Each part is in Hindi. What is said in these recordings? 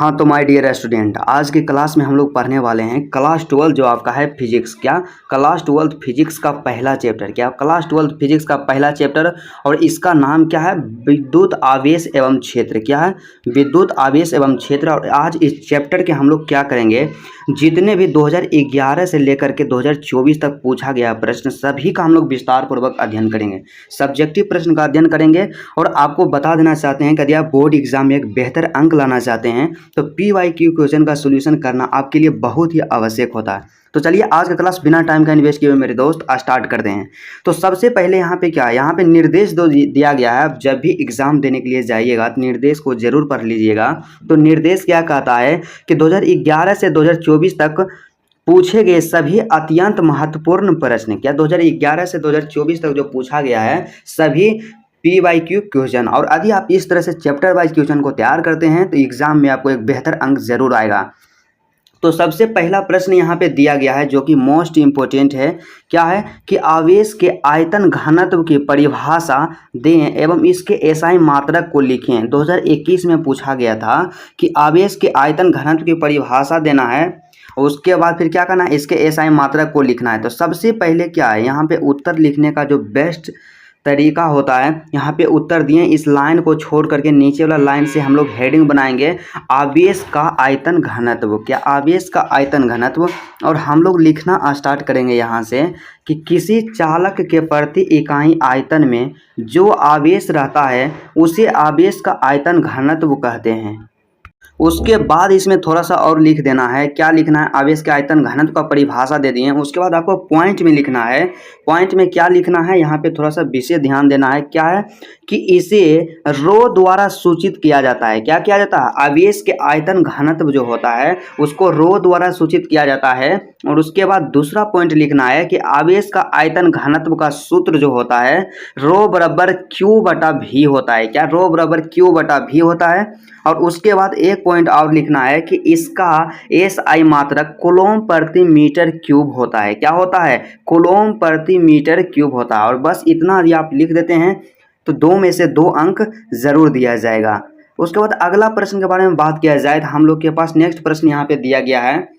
हाँ तो माय डियर स्टूडेंट, आज की क्लास में हम लोग पढ़ने वाले हैं क्लास 12 जो आपका है फिजिक्स। क्या क्लास 12 फिजिक्स का पहला चैप्टर, क्या क्लास 12 फिजिक्स का पहला चैप्टर, और इसका नाम क्या है? विद्युत आवेश एवं क्षेत्र। क्या है? विद्युत आवेश एवं क्षेत्र। और आज इस चैप्टर के हम लोग क्या करेंगे, जितने भी 2011 से लेकर के 2024 तक पूछा गया प्रश्न सभी का हम लोग विस्तार पूर्वक अध्ययन करेंगे, सब्जेक्टिव प्रश्न का अध्ययन करेंगे। और आपको बता देना चाहते हैं कि यदि आप बोर्ड एग्जाम में एक बेहतर अंक लाना चाहते हैं तो PYQ क्वेश्चन का सोल्यूशन करना आपके लिए बहुत ही आवश्यक होता है। तो चलिए आज का क्लास बिना टाइम का इन्वेस्ट किए हुए मेरे दोस्त स्टार्ट करते हैं। तो सबसे पहले यहाँ पे क्या है, यहाँ पे निर्देश दिया गया है। आप जब भी एग्जाम देने के लिए जाइएगा तो निर्देश को जरूर पढ़ लीजिएगा। तो निर्देश क्या कहता है कि 2011 से 2024 तक पूछे गए सभी अत्यंत महत्वपूर्ण प्रश्न, क्या 2011 से 2024 तक जो पूछा गया है सभी PYQ क्वेश्चन, और यदि आप इस तरह से चैप्टर वाइज क्वेश्चन को तैयार करते हैं तो एग्जाम में आपको एक बेहतर अंक जरूर आएगा। तो सबसे पहला प्रश्न यहाँ पे दिया गया है जो कि मोस्ट इम्पोर्टेंट है। क्या है कि आवेश के आयतन घनत्व की परिभाषा दें एवं इसके SI मात्रक को लिखें। 2021 में पूछा गया था कि आवेश के आयतन घनत्व की परिभाषा देना है, उसके बाद फिर क्या करना है, इसके SI मात्रक को लिखना है। तो सबसे पहले क्या है, यहाँ पे उत्तर लिखने का जो बेस्ट तरीका होता है, यहाँ पे उत्तर दिए, इस लाइन को छोड़ करके नीचे वाला लाइन से हम लोग हेडिंग बनाएंगे आवेश का आयतन घनत्व। क्या आवेश का आयतन घनत्व, और हम लोग लिखना स्टार्ट करेंगे यहाँ से कि किसी चालक के प्रति इकाई आयतन में जो आवेश रहता है उसे आवेश का आयतन घनत्व कहते हैं। उसके बाद इसमें थोड़ा सा और लिख देना है, क्या लिखना है, आवेश के आयतन घनत्व का परिभाषा दे दिए। उसके बाद आपको पॉइंट में लिखना है। पॉइंट में क्या लिखना है, यहाँ पे थोड़ा सा विशेष ध्यान देना है। क्या है कि इसे रो द्वारा सूचित किया जाता है। क्या किया जाता है, आवेश के आयतन घनत्व जो होता है उसको रो द्वारा सूचित किया जाता है। और उसके बाद दूसरा पॉइंट लिखना है कि आवेश का आयतन घनत्व का सूत्र जो होता है रो बराबर Q/V होता है। क्या रो बराबर Q/V होता है। और उसके बाद एक पॉइंट और लिखना है कि इसका SI मात्रक कूलॉम प्रति मीटर क्यूब होता है। क्या होता है, कूलॉम प्रति मीटर क्यूब होता है। और बस इतना यदि आप लिख देते हैं तो 2 में से 2 अंक जरूर दिया जाएगा। उसके बाद अगला प्रश्न के बारे में बात किया जाए तो हम लोग के पास नेक्स्ट प्रश्न यहाँ पे दिया गया है।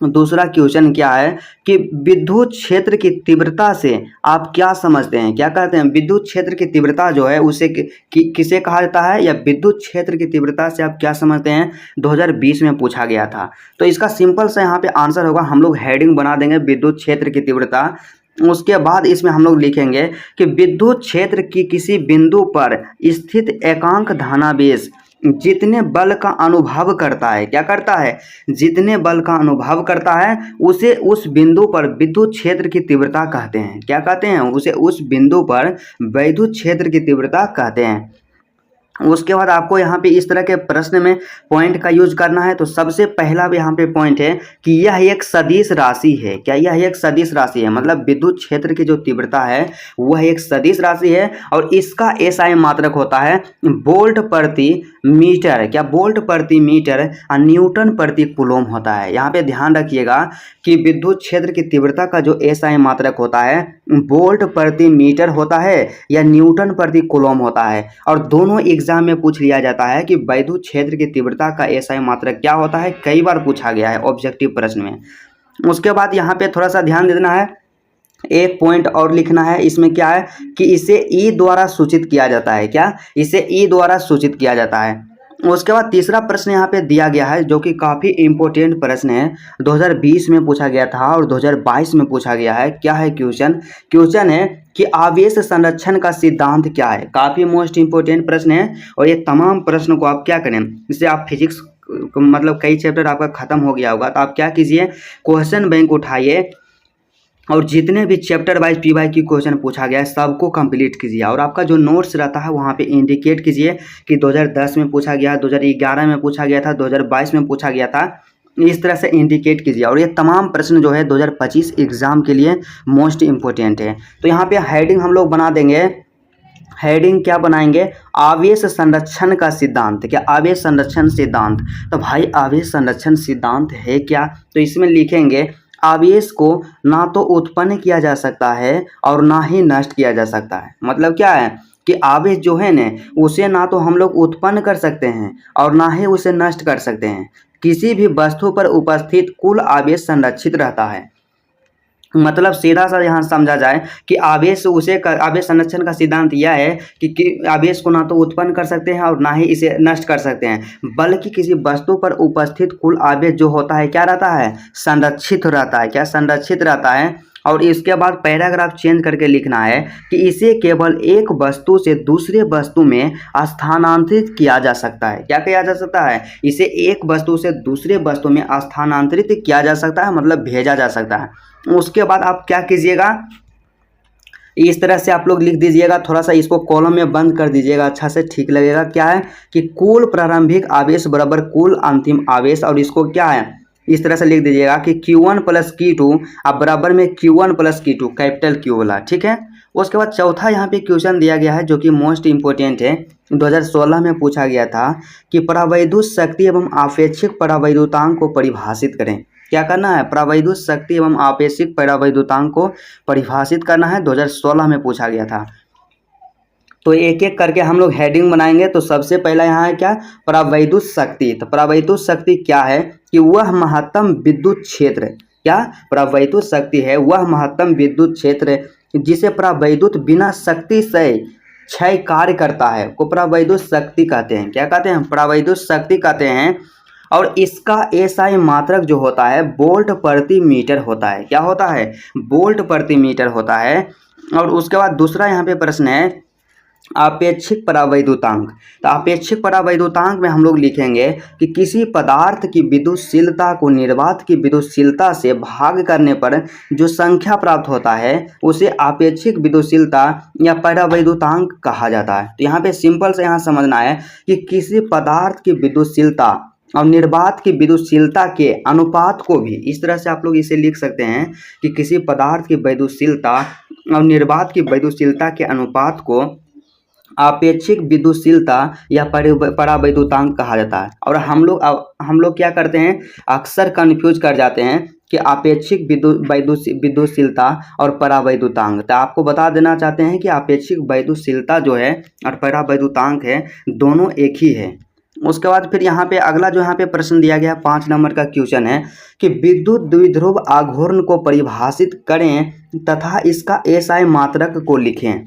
दूसरा क्वेश्चन क्या है कि विद्युत क्षेत्र की तीव्रता से आप क्या समझते हैं। क्या कहते हैं, विद्युत क्षेत्र की तीव्रता जो है उसे किसे कहा जाता है, या विद्युत क्षेत्र की तीव्रता से आप क्या समझते हैं, 2020 में पूछा गया था। तो इसका सिंपल सा यहाँ पे आंसर होगा, हम लोग हेडिंग बना देंगे विद्युत क्षेत्र की तीव्रता। उसके बाद इसमें हम लोग लिखेंगे कि विद्युत क्षेत्र की किसी बिंदु पर स्थित एकांक धनावेश जितने बल का अनुभव करता है, क्या करता है, जितने बल का अनुभव करता है उसे उस बिंदु पर विद्युत क्षेत्र की तीव्रता कहते हैं। क्या कहते हैं, उसे उस बिंदु पर विद्युत क्षेत्र की तीव्रता कहते हैं। उसके बाद आपको यहाँ पे इस तरह के प्रश्न में पॉइंट का यूज करना है। तो सबसे पहला भी यहाँ पे पॉइंट है कि यह एक सदिश राशि है। क्या यह एक सदिश राशि है, मतलब विद्युत क्षेत्र की जो तीव्रता है वह एक सदिश राशि है। और इसका SI मात्रक होता है वोल्ट प्रति मीटर। क्या वोल्ट प्रति मीटर, न्यूटन प्रति कूलॉम होता है। यहाँ पे ध्यान रखिएगा कि विद्युत क्षेत्र की तीव्रता का जो SI मात्रक होता है वोल्ट प्रति मीटर होता है या न्यूटन प्रति कूलॉम होता है। और दोनों एग्जाम में पूछ लिया जाता है कि विद्युत क्षेत्र की तीव्रता का SI मात्रक क्या होता है, कई बार पूछा गया है ऑब्जेक्टिव प्रश्न में। उसके बाद यहाँ पे थोड़ा सा ध्यान देना है, एक पॉइंट और लिखना है। इसमें क्या है कि इसे E द्वारा सूचित किया जाता है। क्या, इसे E द्वारा सूचित किया जाता है। उसके बाद तीसरा प्रश्न यहाँ पे दिया गया है जो कि काफ़ी इम्पोर्टेंट प्रश्न है, 2020 में पूछा गया था और 2022 में पूछा गया है। क्या है क्वेश्चन है कि आवेश संरक्षण का सिद्धांत क्या है। काफ़ी मोस्ट इम्पोर्टेंट प्रश्न है। और ये तमाम प्रश्न को आप क्या करें, इससे आप फिजिक्स मतलब कई चैप्टर आपका खत्म हो गया होगा, तो आप क्या कीजिए, क्वेश्चन बैंक उठाइए और जितने भी चैप्टर वाइज PYQ क्वेश्चन पूछा गया है सबको कंप्लीट कीजिए। और आपका जो नोट्स रहता है वहाँ पे इंडिकेट कीजिए कि 2010 में पूछा गया, 2011 में पूछा गया था, 2022 में पूछा गया था, इस तरह से इंडिकेट कीजिए। और ये तमाम प्रश्न जो है 2025 एग्ज़ाम के लिए मोस्ट इम्पोर्टेंट है। तो यहाँ पे हेडिंग हम लोग बना देंगे, हेडिंग क्या बनाएंगे, आवेश संरक्षण का सिद्धांत। क्या आवेश संरक्षण सिद्धांत, तो भाई आवेश संरक्षण सिद्धांत है क्या, तो इसमें लिखेंगे आवेश को ना तो उत्पन्न किया जा सकता है और ना ही नष्ट किया जा सकता है। मतलब क्या है कि आवेश जो है ना उसे ना तो हम लोग उत्पन्न कर सकते हैं और ना ही उसे नष्ट कर सकते हैं। किसी भी वस्तु पर उपस्थित कुल आवेश संरक्षित रहता है। मतलब सीधा सा यहाँ समझा जाए कि आवेश संरक्षण का सिद्धांत यह है कि आवेश को ना तो उत्पन्न कर सकते हैं और ना ही इसे नष्ट कर सकते हैं, बल्कि किसी वस्तु पर उपस्थित कुल आवेश जो होता है क्या रहता है, संरक्षित रहता है। क्या संरक्षित रहता है। और इसके बाद पैराग्राफ चेंज करके लिखना है कि इसे केवल एक वस्तु से दूसरे वस्तु में स्थानांतरित किया जा सकता है। क्या किया जा सकता है, इसे एक वस्तु से दूसरे वस्तु में स्थानांतरित किया जा सकता है, मतलब भेजा जा सकता है। उसके बाद आप क्या कीजिएगा, इस तरह से आप लोग लिख दीजिएगा, थोड़ा सा इसको कॉलम में बंद कर दीजिएगा, अच्छा से ठीक लगेगा। क्या है कि कुल प्रारंभिक आवेश बराबर कुल अंतिम आवेश, और इसको क्या है इस तरह से लिख दीजिएगा कि Q1 प्लस Q2 अब बराबर में Q1 plus Q2 capital Q वाला, ठीक है। उसके बाद चौथा यहाँ पे क्वेश्चन दिया गया है जो कि मोस्ट इंपोर्टेंट है, 2016 में पूछा गया था कि परावैद्युत शक्ति एवं आपेक्षिक परावैद्युतांक को परिभाषित करें। क्या करना है, परावैद्युत शक्ति एवं आपेक्षिक परावैद्युतांक को परिभाषित करना है, 2016 में पूछा गया था। तो एक एक करके हम लोग हेडिंग बनाएंगे। तो सबसे पहला यहाँ है क्या, परावैद्युत शक्ति। तो परावैद्युत शक्ति क्या है कि वह महत्तम विद्युत क्षेत्र, क्या परावैद्युत शक्ति है वह महत्तम विद्युत क्षेत्र जिसे परावैद्युत बिना शक्ति से क्षय कार्य करता है को परावैद्युत शक्ति कहते हैं। क्या कहते हैं, परावैद्युत शक्ति कहते हैं। और इसका एसआई मात्रक जो होता है वोल्ट प्रति मीटर होता है। क्या होता है, वोल्ट प्रति मीटर होता है। और उसके बाद दूसरा यहाँ पे प्रश्न है आपेक्षिक परावैद्युतांक। तो आपेक्षिक परावैद्युतांक में हम लोग लिखेंगे कि किसी पदार्थ की विद्युतशीलता को निर्वात की विद्युतशीलता से भाग करने पर जो संख्या प्राप्त होता है उसे आपेक्षिक विद्युतशीलता या परावैद्युतांक कहा जाता है। तो यहाँ पे सिंपल से यहाँ समझना है कि किसी पदार्थ की विद्युतशीलता और निर्वात की विद्युतशीलता के अनुपात को भी इस तरह से आप लोग इसे लिख सकते हैं कि किसी पदार्थ की विद्युतशीलता और निर्वात की विद्युतशीलता के अनुपात को आपेक्षिक विद्युतशीलता या परावैद्युतांक कहा जाता है। और हम लोग क्या करते हैं, अक्सर कंफ्यूज कर जाते हैं कि आपेक्षिक विद्युतशीलता और परावैद्युतांक। तो आपको बता देना चाहते हैं कि आपेक्षिक विद्युतशीलता जो है और परावैद्युतांक है दोनों एक ही है। उसके बाद फिर यहाँ पे अगला जो यहाँ पे प्रश्न दिया गया 5 नंबर का क्वेश्चन है कि विद्युत द्विध्रुव आघूर्ण को परिभाषित करें तथा इसका एसआई मात्रक को लिखें।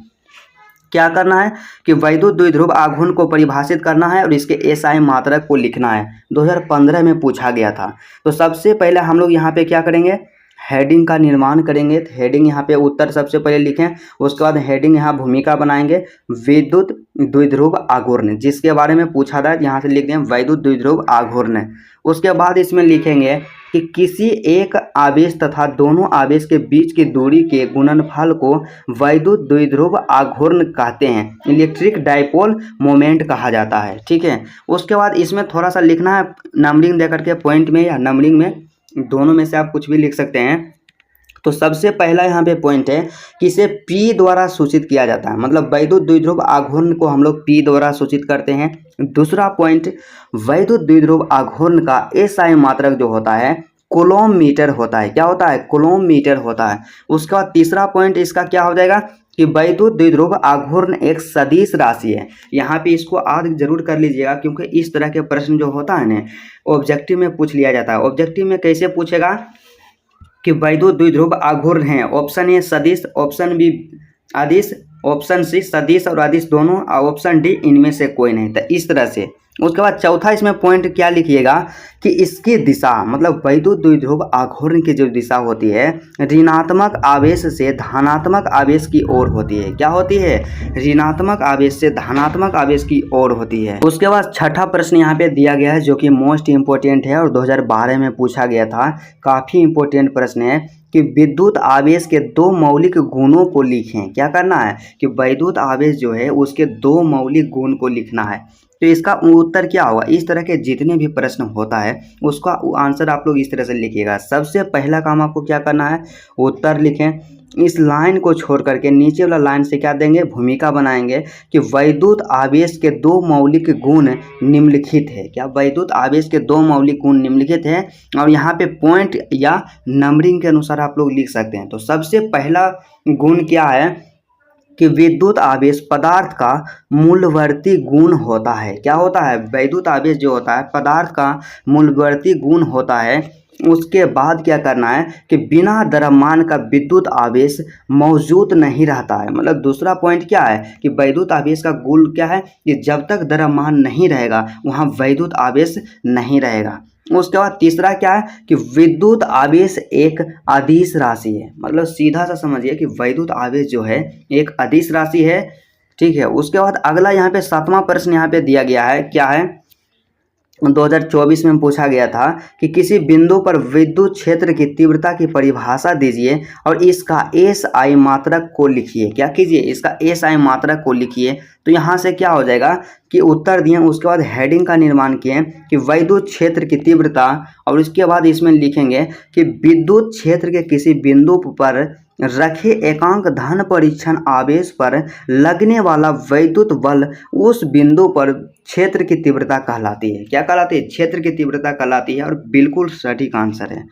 क्या करना है कि वैद्युत द्विध्रुव आघूर्ण को परिभाषित करना है और इसके एसआई मात्रक को लिखना है, 2015 में पूछा गया था। तो सबसे पहले हम लोग यहाँ पे क्या करेंगे, हेडिंग का निर्माण करेंगे। तो हेडिंग यहाँ पे उत्तर सबसे पहले लिखें, उसके बाद हेडिंग यहाँ भूमिका बनाएंगे विद्युत द्विध्रुव आघूर्ण, जिसके बारे में पूछा था यहाँ से लिख दें वैद्युत द्विध्रुव आघूर्ण। उसके बाद इसमें लिखेंगे कि किसी एक आवेश तथा दोनों आवेश के बीच की दूरी के गुणनफल को वैद्युत द्विध्रुव आघूर्ण कहते हैं, इलेक्ट्रिक डाइपोल मोमेंट कहा जाता है, ठीक है। उसके बाद इसमें थोड़ा सा लिखना है नंबरिंग दे करके, पॉइंट में या नंबरिंग में, दोनों में से आप कुछ भी लिख सकते हैं। तो सबसे पहला यहाँ पे पॉइंट है कि इसे P द्वारा सूचित किया जाता है, मतलब वैद्युत द्विध्रुव आघूर्ण को हम लोग P द्वारा सूचित करते हैं। दूसरा पॉइंट, वैद्युत द्विध्रुव आघूर्ण का एसआई मात्रक जो होता है कूलॉम मीटर होता है। क्या होता है, कूलॉम मीटर होता है। उसके बाद तीसरा पॉइंट इसका क्या हो जाएगा कि वैद्युत द्विध्रुव आघूर्ण एक सदिश राशि है। यहाँ पे इसको याद जरूर कर लीजिएगा, क्योंकि इस तरह के प्रश्न जो होता है ना ऑब्जेक्टिव में पूछ लिया जाता है। ऑब्जेक्टिव में कैसे पूछेगा कि वैद्युत द्विध्रुव आघूर्ण है, ऑप्शन ए सदिश, ऑप्शन बी अदिश, ऑप्शन सी सदिश और अदिश दोनों, ऑप्शन डी इनमें से कोई नहीं। तो इस तरह से। उसके बाद चौथा इसमें पॉइंट क्या लिखिएगा कि इसकी दिशा, मतलब वैद्युत द्विध्रुव आघूर्ण की जो दिशा होती है ऋणात्मक आवेश से धनात्मक आवेश की ओर होती है। क्या होती है, ऋणात्मक आवेश से धनात्मक आवेश की ओर होती है। उसके बाद छठा प्रश्न यहाँ पे दिया गया है जो कि मोस्ट इंपोर्टेंट है और 2012 में पूछा गया था, काफ़ी इंपोर्टेंट प्रश्न है कि विद्युत आवेश के दो मौलिक गुणों को लिखें। क्या करना है कि वैद्युत आवेश जो है उसके दो मौलिक गुण को लिखना है। तो इसका उत्तर क्या होगा, इस तरह के जितने भी प्रश्न होता है उसका आंसर आप लोग इस तरह से लिखिएगा। सबसे पहला काम आपको क्या करना है, उत्तर लिखें। इस लाइन को छोड़ करके नीचे वाला लाइन से क्या देंगे, भूमिका बनाएंगे कि वैद्युत आवेश के दो मौलिक गुण निम्नलिखित है। क्या वैद्युत आवेश के दो मौलिक गुण निम्नलिखित है, और यहाँ पे पॉइंट या नंबरिंग के अनुसार आप लोग लिख सकते हैं। तो सबसे पहला गुण क्या है कि विद्युत आवेश पदार्थ का मूलवर्ती गुण होता है। क्या होता है? विद्युत आवेश जो होता है पदार्थ का मूलवर्ती गुण होता है। उसके बाद क्या करना है कि बिना द्रव्यमान का विद्युत आवेश मौजूद नहीं रहता है। मतलब दूसरा पॉइंट क्या है कि विद्युत आवेश का गुण क्या है कि जब तक द्रव्यमान नहीं रहेगा वहाँ विद्युत आवेश नहीं रहेगा। उसके बाद तीसरा क्या है कि विद्युत आवेश एक अदिश राशि है। मतलब सीधा सा समझिए कि विद्युत आवेश जो है एक अदिश राशि है। ठीक है। उसके बाद अगला यहाँ पे 7वां प्रश्न यहाँ पे दिया गया है। क्या है? 2024 में पूछा गया था कि किसी बिंदु पर विद्युत क्षेत्र की तीव्रता की परिभाषा दीजिए और इसका SI मात्रक को लिखिए। क्या कीजिए? इसका SI मात्रक को लिखिए। तो यहाँ से क्या हो जाएगा कि उत्तर दिए, उसके बाद हेडिंग का निर्माण किए कि विद्युत क्षेत्र की तीव्रता, और उसके बाद इसमें लिखेंगे कि विद्युत क्षेत्र के किसी बिंदु पर रखे एकांक धन परीक्षण आवेश पर लगने वाला वैद्युत बल उस बिंदु पर क्षेत्र की तीव्रता कहलाती है। क्या कहलाती है? क्षेत्र की तीव्रता कहलाती है। और बिल्कुल सटीक आंसर है।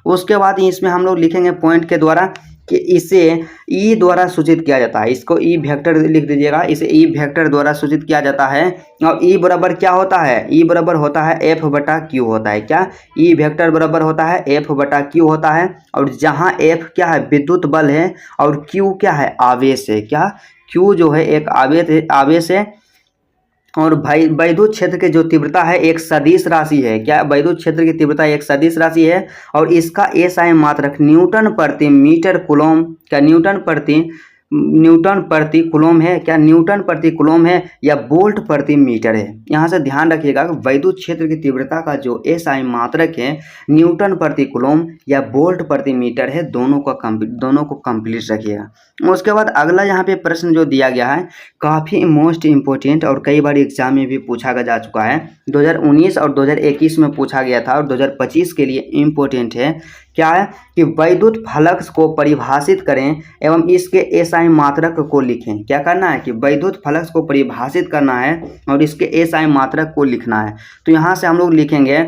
उसके बाद इसमें हम लोग लिखेंगे पॉइंट के द्वारा कि इसे ई द्वारा सूचित किया जाता है। इसको ई वेक्टर लिख दीजिएगा। इसे ई वेक्टर द्वारा सूचित किया जाता है। और ई बराबर क्या होता है? ई बराबर होता है एफ बटा क्यू होता है। क्या? ई वेक्टर बराबर होता है एफ बटा क्यू होता है। और जहाँ एफ क्या है? विद्युत बल है, और क्यू क्या है? आवेश है। क्या? क्यू जो है एक आवेश है। और भाई विद्युत क्षेत्र की जो तीव्रता है एक सदिश राशि है। क्या? विद्युत क्षेत्र की तीव्रता एक सदिश राशि है। और इसका SI मात्रक न्यूटन प्रति मीटर कूलम। क्या? न्यूटन प्रति कूलम है। क्या? न्यूटन प्रति कूलम है या वोल्ट प्रति मीटर है। यहाँ से ध्यान रखिएगा कि विद्युत क्षेत्र की तीव्रता का जो SI मात्रक है न्यूटन प्रति कूलम या वोल्ट प्रति मीटर है। दोनों को कंप्लीट रखिएगा। उसके बाद अगला यहाँ पे प्रश्न जो दिया गया है काफ़ी मोस्ट इम्पोर्टेंट और कई बार एग्जाम में भी पूछा जा चुका है। 2019 और 2021 में पूछा गया था और 2025 के लिए इम्पोर्टेंट है। क्या है कि विद्युत फ्लक्स को परिभाषित करें एवं इसके SI मात्रक को लिखें। क्या करना है कि विद्युत फ्लक्स को परिभाषित करना है और इसके SI मात्रक को लिखना है। तो यहाँ से हम लोग लिखेंगे,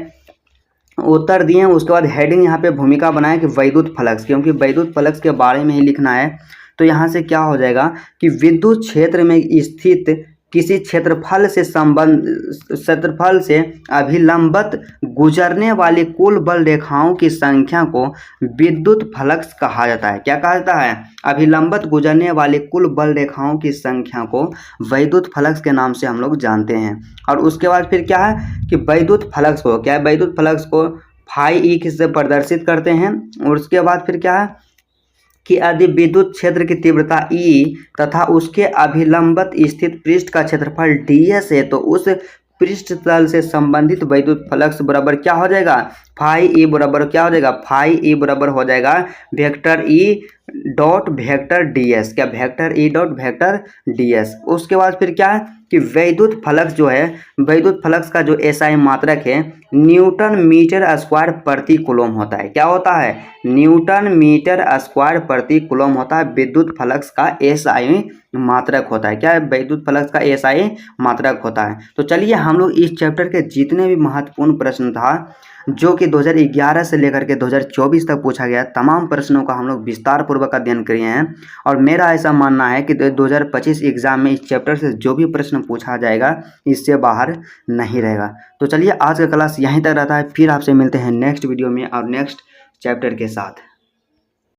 उत्तर दिए, उसके बाद हेडिंग यहाँ पे भूमिका बनाए कि विद्युत फ्लक्स, क्योंकि विद्युत फ्लक्स के बारे में ही लिखना है। तो यहाँ से क्या हो जाएगा कि विद्युत क्षेत्र में स्थित किसी क्षेत्रफल से अभिलंबित गुजरने वाली कुल बल रेखाओं की संख्या को विद्युत फ्लक्स कहा जाता है। क्या कहा जाता है? अभिलंबित गुजरने वाली कुल बल रेखाओं की संख्या को विद्युत फ्लक्स के नाम से हम लोग जानते हैं। और उसके बाद फिर क्या है कि विद्युत फ्लक्स को क्या है? विद्युत फ्लक्स को फाई ई से प्रदर्शित करते हैं। और उसके बाद फिर क्या है कि यदि विद्युत क्षेत्र की तीव्रता E तथा उसके अभिलंबित स्थित पृष्ठ का क्षेत्रफल ds है तो उस पृष्ठ तल से संबंधित विद्युत फ्लक्स बराबर क्या हो जाएगा? फाई ई बराबर क्या हो जाएगा? फाई ई बराबर हो जाएगा vector E dot vector ds। क्या? Vector E dot vector ds। उसके बाद फिर क्या है कि विद्युत फ्लक्स जो है, विद्युत फ्लक्स का जो SI मात्रक है न्यूटन मीटर स्क्वायर प्रति कूलम होता है। क्या होता है? न्यूटन मीटर स्क्वायर प्रति कूलम होता है। विद्युत फ्लक्स का SI मात्रक होता है। क्या है? विद्युत फ्लक्स का SI मात्रक होता है। तो चलिए हम लोग इस चैप्टर के जितने भी महत्वपूर्ण प्रश्न था जो कि 2011 से लेकर के 2024 तक पूछा गया, तमाम प्रश्नों का हम लोग विस्तार पूर्वक अध्ययन किए हैं। और मेरा ऐसा मानना है कि 2025 एग्जाम में इस चैप्टर से जो भी प्रश्न पूछा जाएगा इससे बाहर नहीं रहेगा। तो चलिए आज का क्लास यहीं तक रहता है। फिर आपसे मिलते हैं नेक्स्ट वीडियो में और नेक्स्ट चैप्टर के साथ।